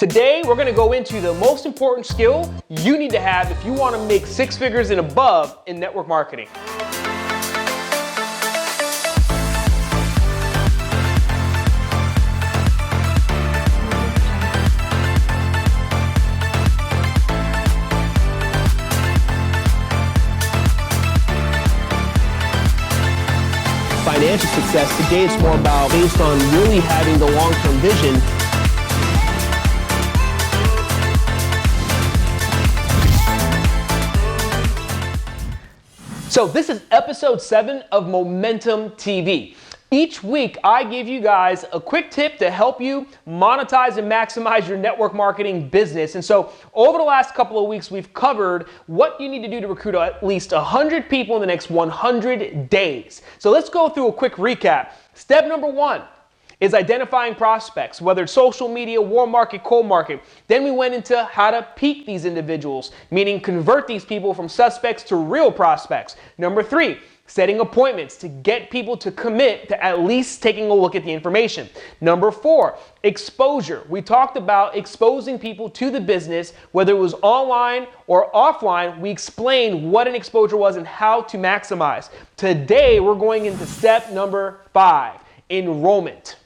Today, we're gonna go into the most important skill you need to have if you wanna make 6 figures and above in network marketing. Financial success, today it's more about based on really having the long-term vision. So this is episode 7 of Momentum TV. Each week, I give you guys a quick tip to help you monetize and maximize your network marketing business. And so over the last couple of weeks, we've covered what you need to do to recruit at least 100 people in the next 100 days. So let's go through a quick recap. Step number 1 is identifying prospects, whether it's social media, warm market, cold market. Then we went into how to peak these individuals, meaning convert these people from suspects to real prospects. Number 3, setting appointments to get people to commit to at least taking a look at the information. Number 4, exposure. We talked about exposing people to the business, whether it was online or offline. We explained what an exposure was and how to maximize. Today, we're going into step number 5, enrollment.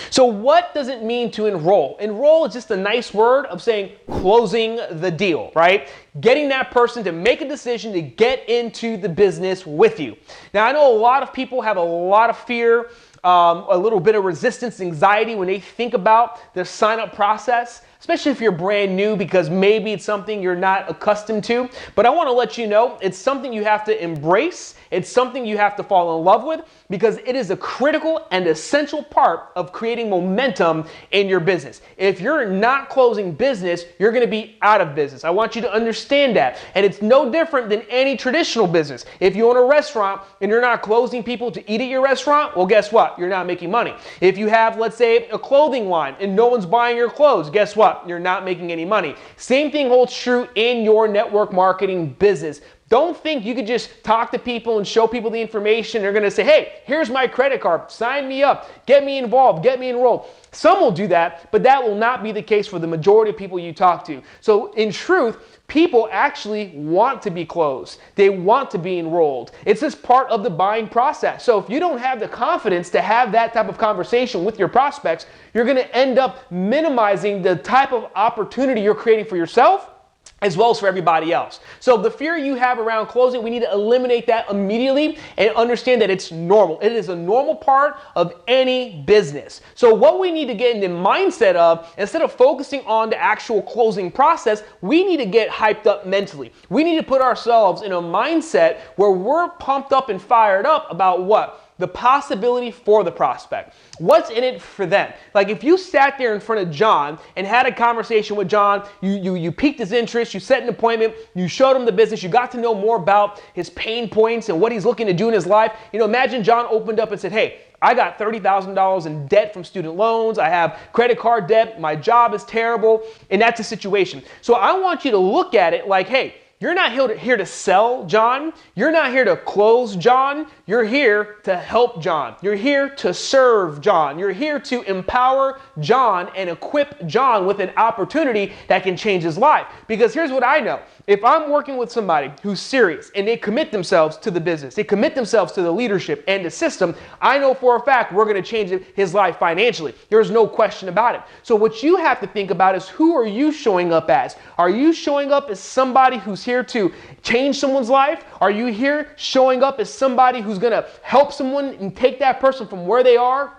So what does it mean to enroll? Enroll is just a nice word of saying closing the deal, right? Getting that person to make a decision to get into the business with you. Now, I know a lot of people have a lot of fear, a little bit of resistance, anxiety when they think about the sign-up process, especially if you're brand new, because maybe it's something you're not accustomed to. But I want to let you know it's something you have to embrace. It's something you have to fall in love with because it is a critical and essential part of creating momentum in your business. If you're not closing business, you're going to be out of business. I want you to understand that. And it's no different than any traditional business. If you own a restaurant and you're not closing people to eat at your restaurant, well, guess what? You're not making money. If you have, let's say, a clothing line and no one's buying your clothes, guess what? You're not making any money. Same thing holds true in your network marketing business. Don't think you could just talk to people and show people the information. They're going to say, hey, here's my credit card. Sign me up. Get me involved. Get me enrolled. Some will do that, but that will not be the case for the majority of people you talk to. So in truth, people actually want to be closed. They want to be enrolled. It's just part of the buying process. So if you don't have the confidence to have that type of conversation with your prospects, you're going to end up minimizing the type of opportunity you're creating for yourself as well as for everybody else. So the fear you have around closing, we need to eliminate that immediately and understand that it's normal. It is a normal part of any business. So what we need to get in the mindset of, instead of focusing on the actual closing process, we need to get hyped up mentally. We need to put ourselves in a mindset where we're pumped up and fired up about what? The possibility for the prospect. What's in it for them? Like if you sat there in front of John and had a conversation with John, you piqued his interest, you set an appointment, you showed him the business, you got to know more about his pain points and what he's looking to do in his life. Imagine John opened up and said, hey, I got $30,000 in debt from student loans. I have credit card debt. My job is terrible. And that's the situation. So I want you to look at it like, hey, you're not here to sell John. You're not here to close John. You're here to help John. You're here to serve John. You're here to empower John and equip John with an opportunity that can change his life. Because here's what I know. If I'm working with somebody who's serious and they commit themselves to the business, they commit themselves to the leadership and the system, I know for a fact we're going to change his life financially. There's no question about it. So what you have to think about is, who are you showing up as? Are you showing up as somebody who's here to change someone's life? Are you here showing up as somebody who's going to help someone and take that person from where they are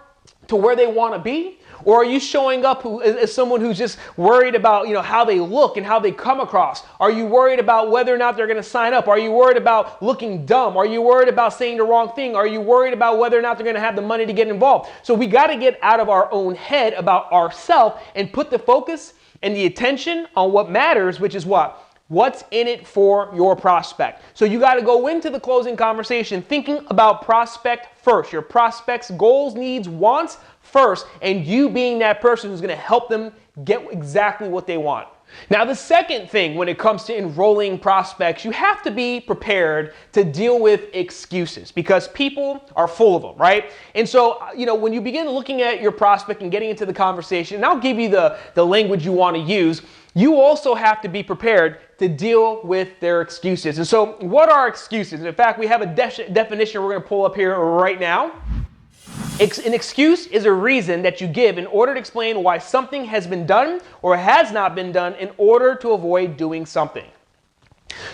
to where they want to be? Or are you showing up as someone who's just worried about, how they look and how they come across? Are you worried about whether or not they're going to sign up? Are you worried about looking dumb? Are you worried about saying the wrong thing? Are you worried about whether or not they're going to have the money to get involved? So we got to get out of our own head about ourselves and put the focus and the attention on what matters, which is what? What's in it for your prospect? So you got to go into the closing conversation thinking about prospect first, your prospect's goals, needs, wants first, and you being that person who's going to help them get exactly what they want. Now, the second thing when it comes to enrolling prospects, you have to be prepared to deal with excuses because people are full of them, right? And so, when you begin looking at your prospect and getting into the conversation, and I'll give you the language you want to use, you also have to be prepared to deal with their excuses. And so, what are excuses? In fact, we have a definition we're going to pull up here right now. An excuse is a reason that you give in order to explain why something has been done or has not been done in order to avoid doing something.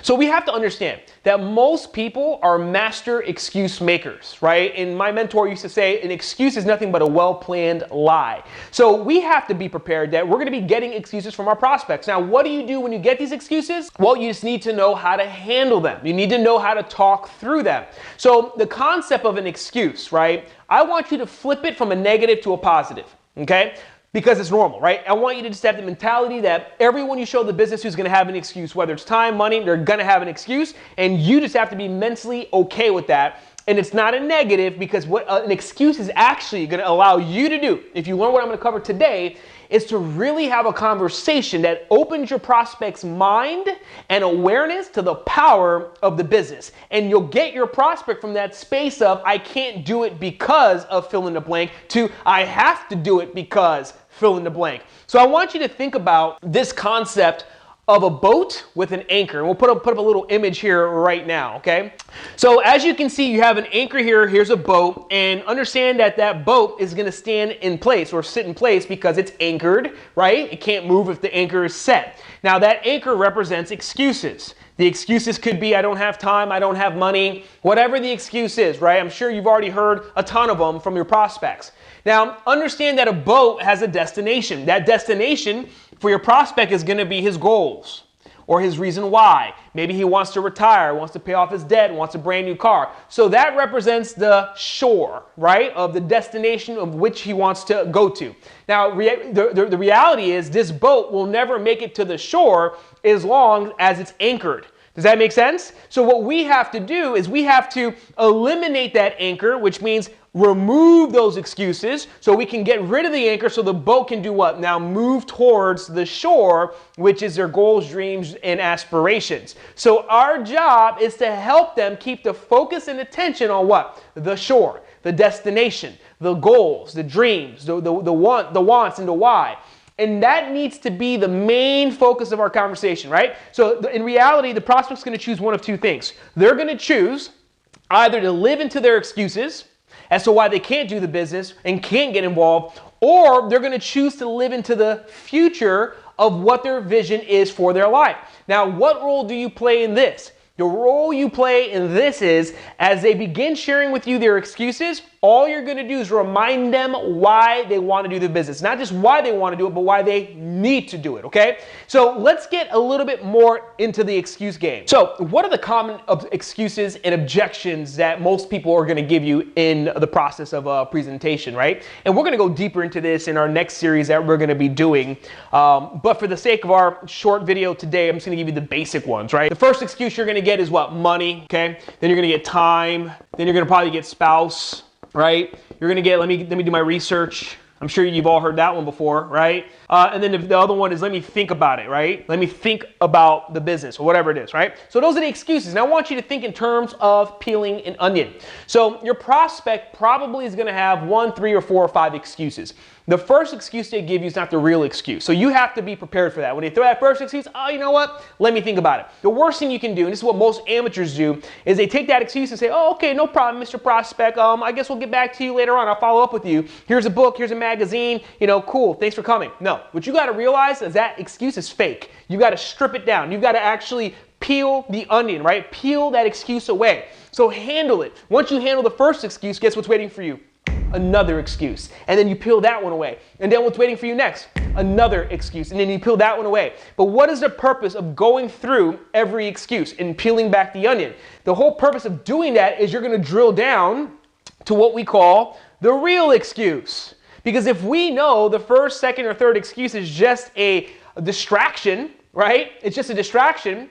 So we have to understand that most people are master excuse makers, right? And my mentor used to say, an excuse is nothing but a well-planned lie. So we have to be prepared that we're going to be getting excuses from our prospects. Now, what do you do when you get these excuses? Well, you just need to know how to handle them. You need to know how to talk through them. So the concept of an excuse, right? I want you to flip it from a negative to a positive, okay? Because it's normal, right? I want you to just have the mentality that everyone you show the business who's going to have an excuse, whether it's time, money, they're going to have an excuse, and you just have to be mentally okay with that. And it's not a negative because what an excuse is actually going to allow you to do, if you learn what I'm going to cover today, is to really have a conversation that opens your prospect's mind and awareness to the power of the business. And you'll get your prospect from that space of, I can't do it because of fill in the blank, to I have to do it because fill in the blank. So I want you to think about this concept of a boat with an anchor. And we'll put up a little image here right now, okay? So as you can see, you have an anchor here, here's a boat, and understand that that boat is gonna stand in place or sit in place because it's anchored, right? It can't move if the anchor is set. Now that anchor represents excuses. The excuses could be, I don't have time, I don't have money, whatever the excuse is, right? I'm sure you've already heard a ton of them from your prospects. Now, understand that a boat has a destination. That destination for your prospect is going to be his goals or his reason why. Maybe he wants to retire, wants to pay off his debt, wants a brand new car. So that represents the shore, right, of the destination of which he wants to go to. Now, the reality is this boat will never make it to the shore as long as it's anchored. Does that make sense? So what we have to do is we have to eliminate that anchor, which means remove those excuses so we can get rid of the anchor so the boat can do what? Now move towards the shore, which is their goals, dreams, and aspirations. So our job is to help them keep the focus and attention on what? The shore, the destination, the goals, the dreams, the wants, and the why. And that needs to be the main focus of our conversation, right? So in reality, the prospect's going to choose one of two things. They're going to choose either to live into their excuses as to why they can't do the business and can't get involved, or they're going to choose to live into the future of what their vision is for their life. Now, what role do you play in this? The role you play in this is, as they begin sharing with you their excuses, all you're going to do is remind them why they want to do the business. Not just why they want to do it, but why they need to do it, okay? So let's get a little bit more into the excuse game. So what are the common excuses and objections that most people are going to give you in the process of a presentation, right? And we're going to go deeper into this in our next series that we're going to be doing. But for the sake of our short video today, I'm just going to give you the basic ones, right? The first excuse you're going to get is what? Money, okay? Then you're going to get time. Then you're going to probably get spouse. Right? You're going to get, let me do my research. I'm sure you've all heard that one before, right? And then the other one is, let me think about it, right? Let me think about the business or whatever it is, right? So those are the excuses. Now I want you to think in terms of peeling an onion. So your prospect probably is going to have 1, 3, or 4 or 5 excuses. The first excuse they give you is not the real excuse. So you have to be prepared for that. When they throw that first excuse, oh, you know what? Let me think about it. The worst thing you can do, and this is what most amateurs do, is they take that excuse and say, oh, okay, no problem, Mr. Prospect. I guess we'll get back to you later on. I'll follow up with you. Here's a book. Here's a magazine. Cool. Thanks for coming. No, what you got to realize is that excuse is fake. You got to strip it down. You've got to actually peel the onion, right? Peel that excuse away. So handle it. Once you handle the first excuse, guess what's waiting for you? Another excuse. And then you peel that one away. And then what's waiting for you next? Another excuse. And then you peel that one away. But what is the purpose of going through every excuse and peeling back the onion? The whole purpose of doing that is you're going to drill down to what we call the real excuse. Because if we know the first, second, or third excuse is just a distraction, right? It's just a distraction.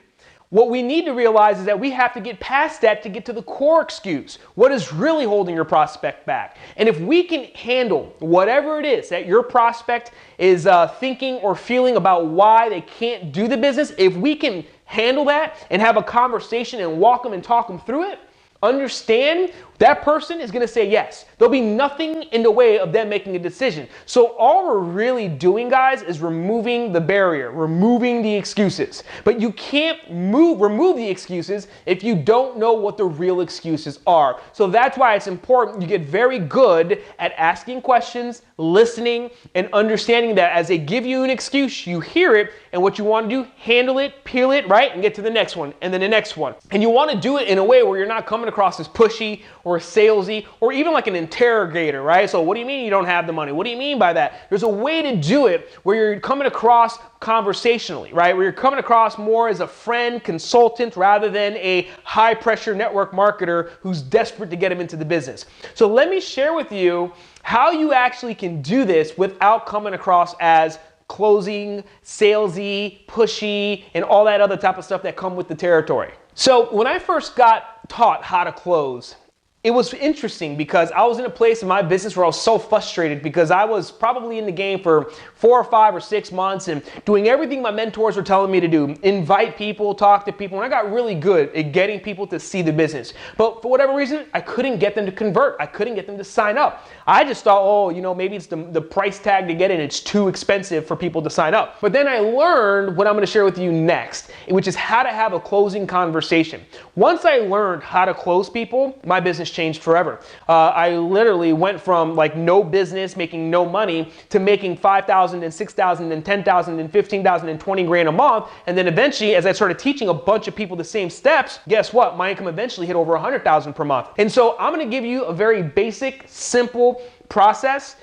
What we need to realize is that we have to get past that to get to the core excuse. What is really holding your prospect back? And if we can handle whatever it is that your prospect is thinking or feeling about why they can't do the business, if we can handle that and have a conversation and walk them and talk them through it, understand that person is going to say yes. There'll be nothing in the way of them making a decision. So all we're really doing, guys, is removing the barrier, removing the excuses. But you can't remove the excuses if you don't know what the real excuses are. So that's why it's important you get very good at asking questions, listening, and understanding that as they give you an excuse, you hear it, and what you want to do, handle it, peel it, right, and get to the next one, and then the next one. And you want to do it in a way where you're not coming across as pushy or salesy, or even like an interrogator, right? So what do you mean you don't have the money? What do you mean by that? There's a way to do it where you're coming across conversationally, right? Where you're coming across more as a friend, consultant, rather than a high pressure network marketer who's desperate to get him into the business. So let me share with you how you actually can do this without coming across as closing, salesy, pushy, and all that other type of stuff that come with the territory. So when I first got taught how to close, it was interesting because I was in a place in my business where I was so frustrated because I was probably in the game for 4 or 5 or 6 months and doing everything my mentors were telling me to do. Invite people, talk to people, and I got really good at getting people to see the business. But for whatever reason, I couldn't get them to convert. I couldn't get them to sign up. I just thought, oh, maybe it's the price tag to get in. It's too expensive for people to sign up. But then I learned what I'm going to share with you next, which is how to have a closing conversation. Once I learned how to close people, my business changed forever. I literally went from like no business, making no money, to making $5,000 and $6,000 and $10,000 and $15,000 and $20,000 a month. And then eventually, as I started teaching a bunch of people the same steps, guess what? My income eventually hit over $100,000 per month. And so I'm going to give you a very basic, simple process.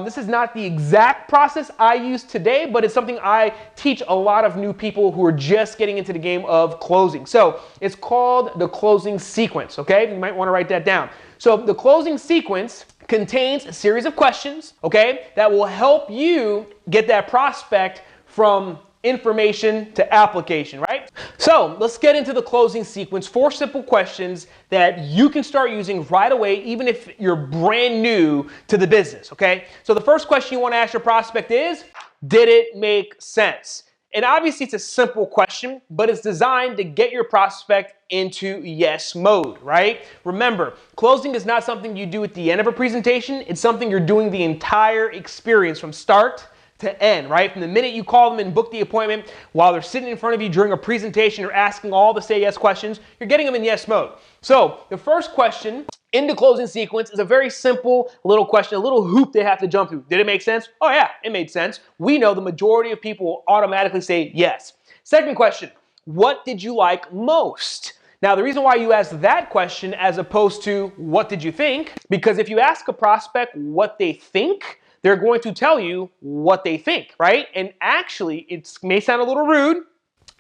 This is not the exact process I use today, but it's something I teach a lot of new people who are just getting into the game of closing. So it's called the closing sequence, okay? You might want to write that down. So the closing sequence contains a series of questions, okay, that will help you get that prospect from information to application, right? So let's get into the closing sequence. 4 simple questions that you can start using right away, even if you're brand new to the business, okay? So the first question you want to ask your prospect is, did it make sense? And obviously it's a simple question, but it's designed to get your prospect into yes mode, right? Remember, closing is not something you do at the end of a presentation. It's something you're doing the entire experience from start to end, right? From the minute you call them and book the appointment, while they're sitting in front of you during a presentation, you're asking all the say yes questions, you're getting them in yes mode. So the first question in the closing sequence is a very simple little question, a little hoop they have to jump through. Did it make sense? Oh yeah, it made sense. We know the majority of people will automatically say yes. Second question, what did you like most? Now, the reason why you ask that question as opposed to what did you think, because if you ask a prospect what they think, they're going to tell you what they think, right? And actually, it may sound a little rude,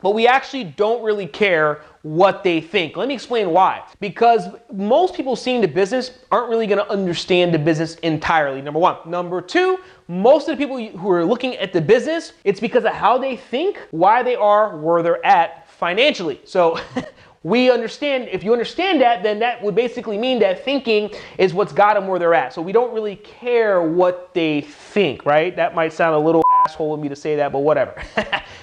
but we actually don't really care what they think. Let me explain why. Because most people seeing the business aren't really gonna understand the business entirely, number one. Number two, most of the people who are looking at the business, it's because of how they think, why they are where they're at financially. So we understand, if you understand that, then that would basically mean that thinking is what's got them where they're at. So we don't really care what they think, right? That might sound a little asshole of me to say that, but whatever.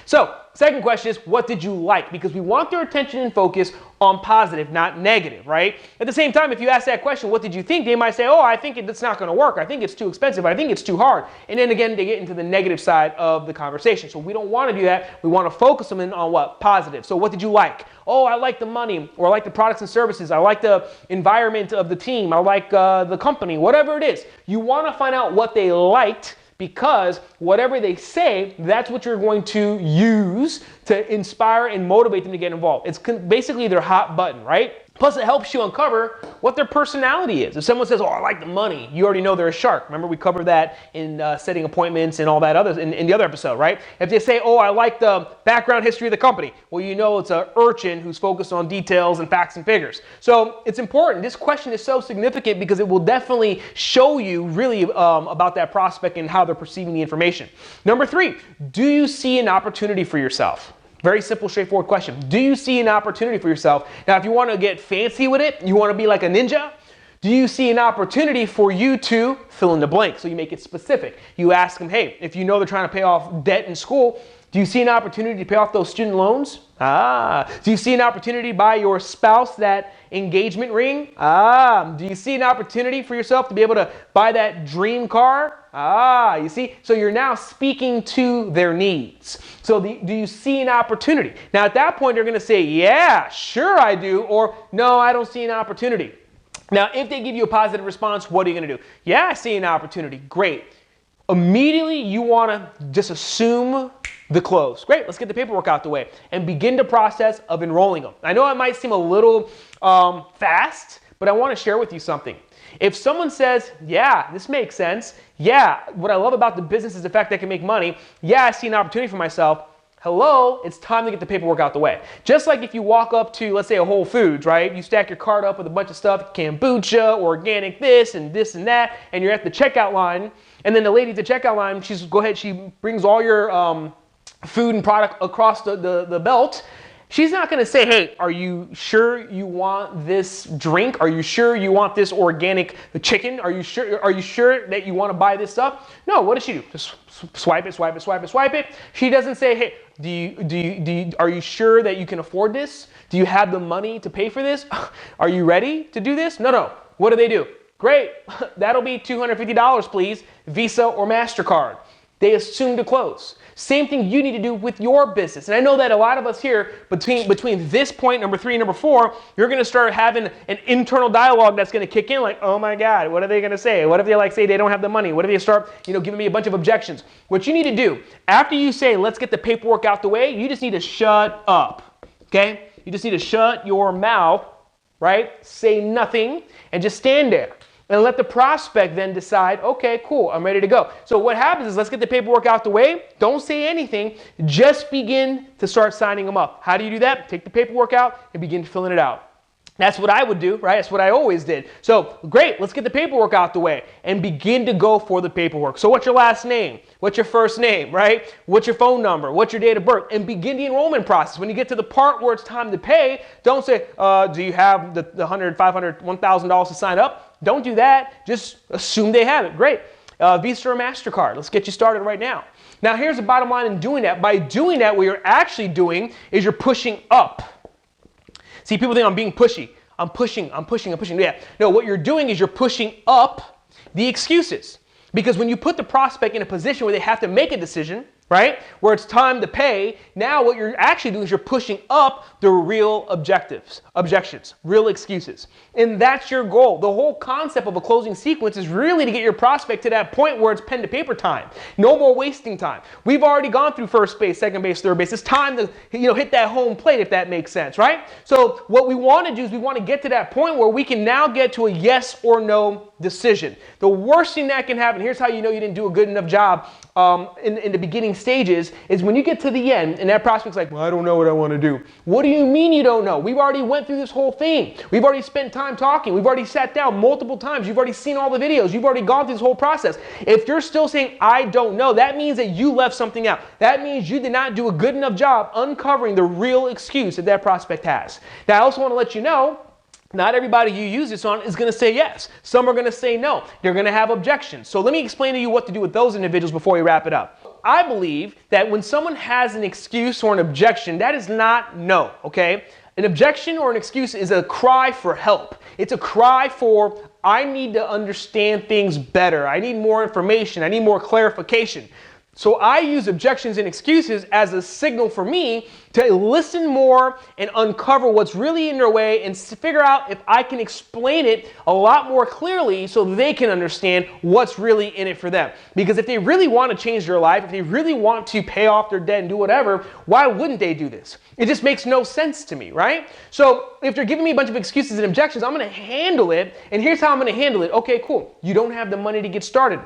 So, second question is, what did you like? Because we want their attention and focus on positive, not negative, right? At the same time, if you ask that question, what did you think? They might say, oh, I think it's not gonna work. I think it's too expensive. I think it's too hard. And then again, they get into the negative side of the conversation. So we don't wanna do that. We wanna focus them in on what? Positive. So what did you like? Oh, I like the money, or I like the products and services. I like the environment of the team. I like the company, whatever it is. You wanna find out what they liked, because whatever they say, that's what you're going to use to inspire and motivate them to get involved. It's basically their hot button, right? Plus, it helps you uncover what their personality is. If someone says, oh, I like the money, you already know they're a shark. Remember, we covered that in setting appointments and all that others in the other episode, right? If they say, oh, I like the background history of the company, well, you know it's an urchin who's focused on details and facts and figures. So it's important. This question is so significant because it will definitely show you really about that prospect and how they're perceiving the information. Number 3, do you see an opportunity for yourself? Very simple, straightforward question. Do you see an opportunity for yourself? Now, if you want to get fancy with it, you want to be like a ninja, do you see an opportunity for you to fill in the blank? So you make it specific. You ask them, hey, if you know they're trying to pay off debt in school, do you see an opportunity to pay off those student loans? Do you see an opportunity to buy your spouse that engagement ring? Do you see an opportunity for yourself to be able to buy that dream car? You see? So you're now speaking to their needs. So do you see an opportunity? Now at that point, they're going to say, yeah, sure I do, or no, I don't see an opportunity. Now, if they give you a positive response, what are you going to do? Yeah, I see an opportunity. Great. Immediately, you want to just assume the close. Great, let's get the paperwork out the way and begin the process of enrolling them. I know it might seem a little fast, but I want to share with you something. If someone says, yeah, this makes sense. Yeah, what I love about the business is the fact that I can make money. Yeah, I see an opportunity for myself. Hello, it's time to get the paperwork out the way. Just like if you walk up to, let's say, a Whole Foods, right? You stack your cart up with a bunch of stuff, kombucha, organic this and that, and you're at the checkout line, and then the lady at the checkout line, she brings all your food and product across the belt. She's not going to say, hey, are you sure you want this drink? Are you sure you want this organic chicken? Are you sure that you want to buy this stuff? No, what does she do? Just swipe it. She doesn't say, hey, are you sure that you can afford this? Do you have the money to pay for this? Are you ready to do this? No. What do? Great. That'll be $250, please. Visa or MasterCard. They assume to close. Same thing you need to do with your business. And I know that a lot of us here, between this point, number 3 and number 4, you're going to start having an internal dialogue that's going to kick in like, oh my God, what are they going to say? What if they say they don't have the money? What if they start, giving me a bunch of objections? What you need to do, after you say, let's get the paperwork out the way, you just need to shut up, okay? You just need to shut your mouth, right? Say nothing and just stand there. And let the prospect then decide, okay, cool, I'm ready to go. So what happens is, let's get the paperwork out the way. Don't say anything. Just begin to start signing them up. How do you do that? Take the paperwork out and begin filling it out. That's what I would do, right? That's what I always did. So great, let's get the paperwork out the way and begin to go for the paperwork. So what's your last name? What's your first name, right? What's your phone number? What's your date of birth? And begin the enrollment process. When you get to the part where it's time to pay, don't say, do you have the $100, $500, $1,000 to sign up? Don't do that. Just assume they have it. Great. Visa or MasterCard. Let's get you started right now. Now, here's the bottom line in doing that. By doing that, what you're actually doing is you're pushing up. See, people think I'm being pushy. I'm pushing. Yeah. No, what you're doing is you're pushing up the excuses. Because when you put the prospect in a position where they have to make a decision, right, where it's time to pay, now what you're actually doing is you're pushing up the real objections, real excuses. And that's your goal. The whole concept of a closing sequence is really to get your prospect to that point where it's pen to paper time. No more wasting time. We've already gone through first base, second base, third base. It's time to hit that home plate, if that makes sense, right? So what we want to do is we want to get to that point where we can now get to a yes or no decision. The worst thing that can happen, here's how you know you didn't do a good enough job in the beginning stages, is when you get to the end and that prospect's like, well, I don't know what I want to do. What do you mean you don't know? We've already went through this whole thing. We've already spent time talking. We've already sat down multiple times. You've already seen all the videos. You've already gone through this whole process. If you're still saying, I don't know, that means that you left something out. That means you did not do a good enough job uncovering the real excuse that prospect has. Now, I also want to let you know, not everybody you use this on is going to say yes. Some are going to say no. They're going to have objections. So let me explain to you what to do with those individuals before we wrap it up. I believe that when someone has an excuse or an objection, that is not no, okay? An objection or an excuse is a cry for help. It's a cry for, I need to understand things better. I need more information. I need more clarification. So I use objections and excuses as a signal for me to listen more and uncover what's really in their way and figure out if I can explain it a lot more clearly so they can understand what's really in it for them. Because if they really want to change their life, if they really want to pay off their debt and do whatever, why wouldn't they do this? It just makes no sense to me, right? So if they're giving me a bunch of excuses and objections, I'm going to handle it. And here's how I'm going to handle it. Okay, cool. You don't have the money to get started.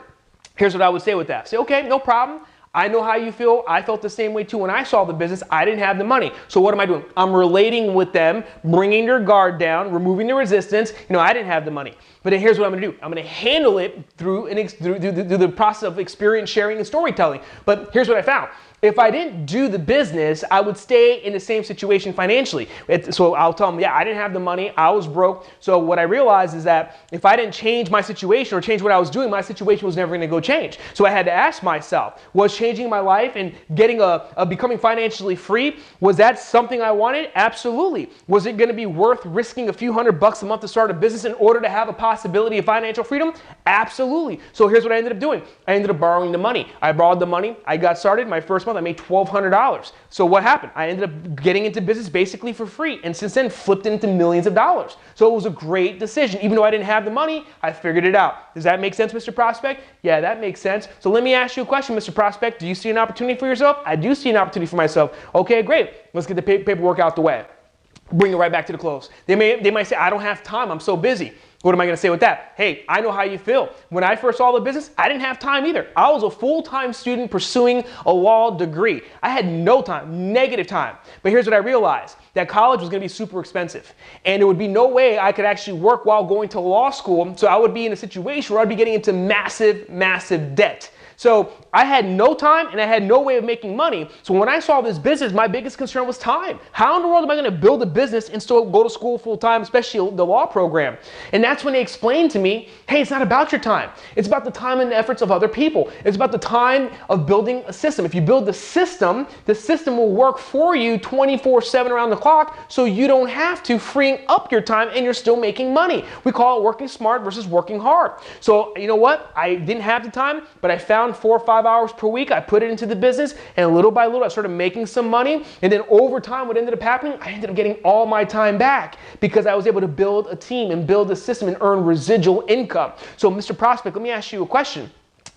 Here's what I would say with that. Say, okay, no problem. I know how you feel. I felt the same way too when I saw the business. I didn't have the money. So what am I doing? I'm relating with them, bringing their guard down, removing the resistance. I didn't have the money. But then here's what I'm going to do. I'm going to handle it through the process of experience sharing and storytelling. But here's what I found. if I didn't do the business, I would stay in the same situation financially. So I'll tell them, yeah, I didn't have the money, I was broke. So what I realized is that if I didn't change my situation or change what I was doing, my situation was never going to go change. So I had to ask myself, was changing my life and getting becoming financially free, was that something I wanted? Absolutely. Was it going to be worth risking a few $100 a month to start a business in order to have a possibility of financial freedom? Absolutely. So here's what I ended up doing. I ended up borrowing the money. I borrowed the money. I got started. My first month, I made $1,200. So what happened? I ended up getting into business basically for free. And since then, flipped it into millions of dollars. So it was a great decision. Even though I didn't have the money, I figured it out. Does that make sense, Mr. Prospect? Yeah, that makes sense. So let me ask you a question, Mr. Prospect. Do you see an opportunity for yourself? I do see an opportunity for myself. Okay, great. Let's get the paperwork out the way. Bring it right back to the close. They might say, I don't have time. I'm so busy. What am I going to say with that? Hey, I know how you feel. When I first saw the business, I didn't have time either. I was a full-time student pursuing a law degree. I had no time, negative time. But here's what I realized, that college was going to be super expensive. And there would be no way I could actually work while going to law school. So I would be in a situation where I'd be getting into massive, massive debt. So I had no time and I had no way of making money. So when I saw this business, my biggest concern was time. How in the world am I going to build a business and still go to school full time, especially the law program? And that's when they explained to me, hey, it's not about your time. It's about the time and the efforts of other people. It's about the time of building a system. If you build the system will work for you 24/7 around the clock, so you don't have to, freeing up your time and you're still making money. We call it working smart versus working hard. So you know what? I didn't have the time, but I found 4 or 5 hours per week. I put it into the business, and little by little, I started making some money. And then over time, what ended up happening, I ended up getting all my time back because I was able to build a team and build a system and earn residual income. So Mr. Prospect, let me ask you a question.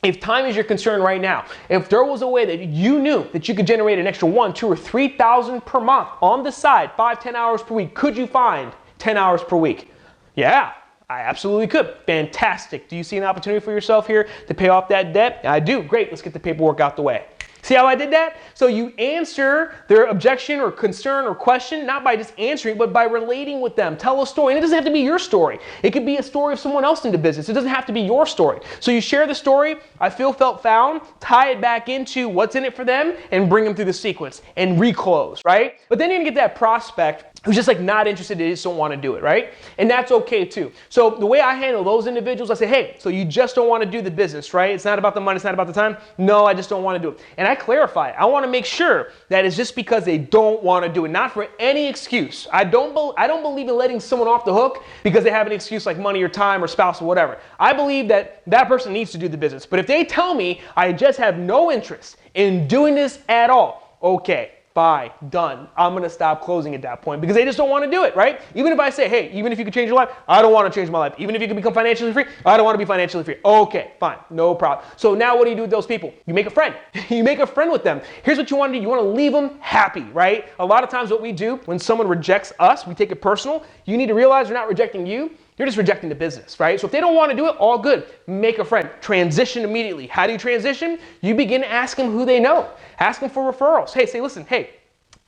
If time is your concern right now, if there was a way that you knew that you could generate an extra 1, 2, or 3,000 per month on the side, 5, 10 hours per week, could you find 10 hours per week? Yeah. I absolutely could. Fantastic. Do you see an opportunity for yourself here to pay off that debt? I do. Great. Let's get the paperwork out the way. See how I did that? So you answer their objection or concern or question, not by just answering, but by relating with them. Tell a story. And it doesn't have to be your story. It could be a story of someone else in the business. It doesn't have to be your story. So you share the story, I feel, felt, found, tie it back into what's in it for them, and bring them through the sequence and reclose, right? But then you're going to get that prospect who's just like not interested, they just don't want to do it, right? And that's okay too. So the way I handle those individuals, I say, hey, so you just don't want to do the business, right? It's not about the money, it's not about the time. No, I just don't want to do it. And I clarify, I want to make sure that it's just because they don't want to do it, not for any excuse. I don't believe in letting someone off the hook because they have an excuse like money or time or spouse or whatever. I believe that that person needs to do the business. But if they tell me I just have no interest in doing this at all, okay. Bye, done. I'm going to stop closing at that point because they just don't want to do it, right? Even if I say, hey, even if you could change your life, I don't want to change my life. Even if you could become financially free, I don't want to be financially free. Okay, fine, no problem. So now what do you do with those people? You make a friend. You make a friend with them. Here's what you want to do. You want to leave them happy, right? A lot of times what we do when someone rejects us, we take it personal. You need to realize they're not rejecting you. You're just rejecting the business, right? So if they don't want to do it, all good. Make a friend. Transition immediately. How do you transition? You begin to ask them who they know. Ask them for referrals. Hey, say, listen, hey,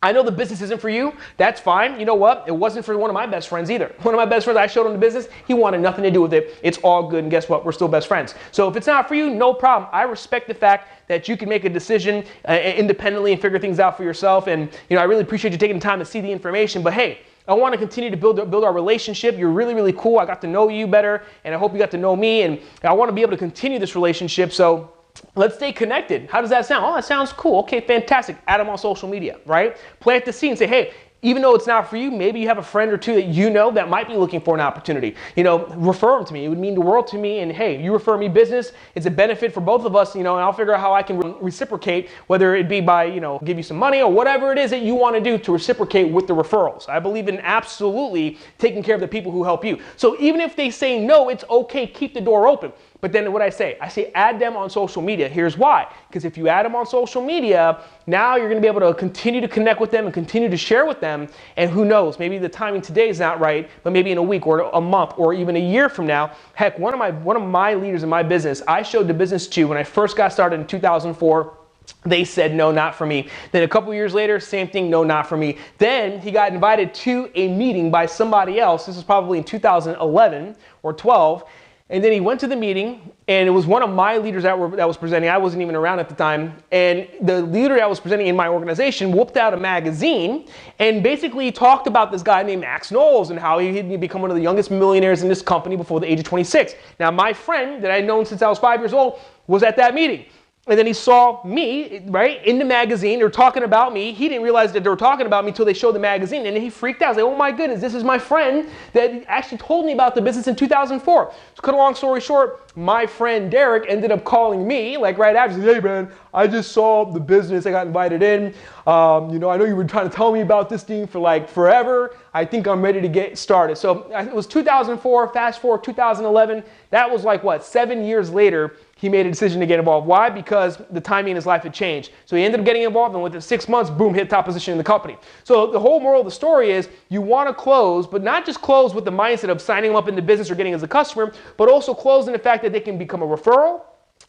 I know the business isn't for you. That's fine. You know what? It wasn't for one of my best friends either. One of my best friends, I showed him the business. He wanted nothing to do with it. It's all good. And guess what? We're still best friends. So if it's not for you, no problem. I respect the fact that you can make a decision independently and figure things out for yourself. And, I really appreciate you taking the time to see the information. But hey, I want to continue to build our relationship. You're really, really cool. I got to know you better, and I hope you got to know me. And I want to be able to continue this relationship. So let's stay connected. How does that sound? Oh, that sounds cool. Okay, fantastic. Add them on social media, right? Plant the seed and say, hey, even though it's not for you, maybe you have a friend or two that you know that might be looking for an opportunity. Refer them to me. It would mean the world to me. And hey, you refer me business. It's a benefit for both of us, and I'll figure out how I can reciprocate, whether it be by, give you some money or whatever it is that you want to do to reciprocate with the referrals. I believe in absolutely taking care of the people who help you. So even if they say no, it's okay. Keep the door open. But then what I say add them on social media. Here's why. Because if you add them on social media, now you're going to be able to continue to connect with them and continue to share with them. And who knows, maybe the timing today is not right, but maybe in a week or a month or even a year from now. Heck, one of my leaders in my business, I showed the business to when I first got started in 2004. They said, no, not for me. Then a couple years later, same thing, no, not for me. Then he got invited to a meeting by somebody else. This was probably in 2011 or 12. And then he went to the meeting, and it was one of my leaders that was presenting. I wasn't even around at the time. And the leader that was presenting in my organization whooped out a magazine and basically talked about this guy named Knowles and how he'd become one of the youngest millionaires in this company before the age of 26. Now, my friend that I'd known since I was 5 years old was at that meeting. And then he saw me, right, in the magazine. They were talking about me. He didn't realize that they were talking about me until they showed the magazine. And then he freaked out. I was like, oh my goodness, this is my friend that actually told me about the business in 2004. So cut a long story short, my friend Derek ended up calling me, like right after. He said, hey man, I just saw the business. I got invited in. I know you were trying to tell me about this thing for like forever. I think I'm ready to get started. So it was 2004, fast forward 2011. That was like what, 7 years later, he made a decision to get involved. Why? Because the timing in his life had changed. So he ended up getting involved, and within 6 months, boom, hit top position in the company. So the whole moral of the story is you want to close, but not just close with the mindset of signing them up in the business or getting as a customer, but also close in the fact that they can become a referral,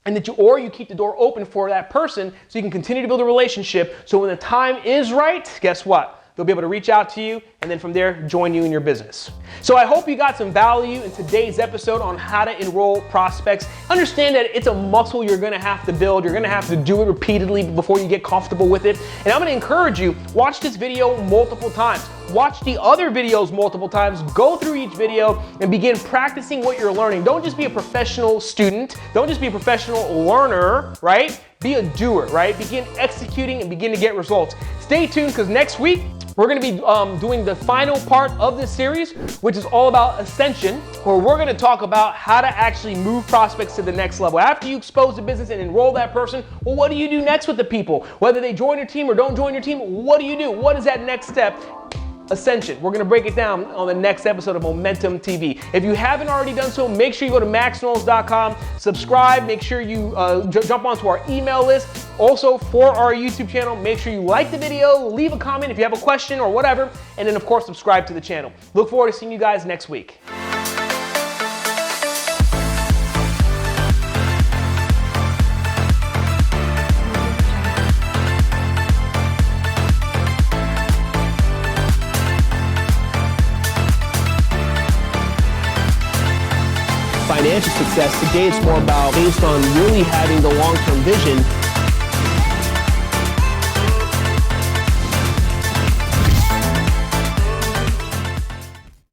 and that you keep the door open for that person so you can continue to build a relationship. So when the time is right, guess what? They'll be able to reach out to you and then from there, join you in your business. So I hope you got some value in today's episode on how to enroll prospects. Understand that it's a muscle you're gonna have to build. You're gonna have to do it repeatedly before you get comfortable with it. And I'm gonna encourage you, watch this video multiple times. Watch the other videos multiple times. Go through each video and begin practicing what you're learning. Don't just be a professional student. Don't just be a professional learner, right? Be a doer, right? Begin executing and begin to get results. Stay tuned because next week, we're going to be doing the final part of this series, which is all about ascension, where we're going to talk about how to actually move prospects to the next level. After you expose the business and enroll that person, well, what do you do next with the people? Whether they join your team or don't join your team, what do you do? What is that next step? Ascension. We're going to break it down on the next episode of Momentum TV. If you haven't already done so, make sure you go to maxknowles.com, subscribe, make sure you jump onto our email list. Also, for our YouTube channel, make sure you like the video, leave a comment if you have a question or whatever, and then of course, subscribe to the channel. Look forward to seeing you guys next week. Financial success, today it's more about based on really having the long-term vision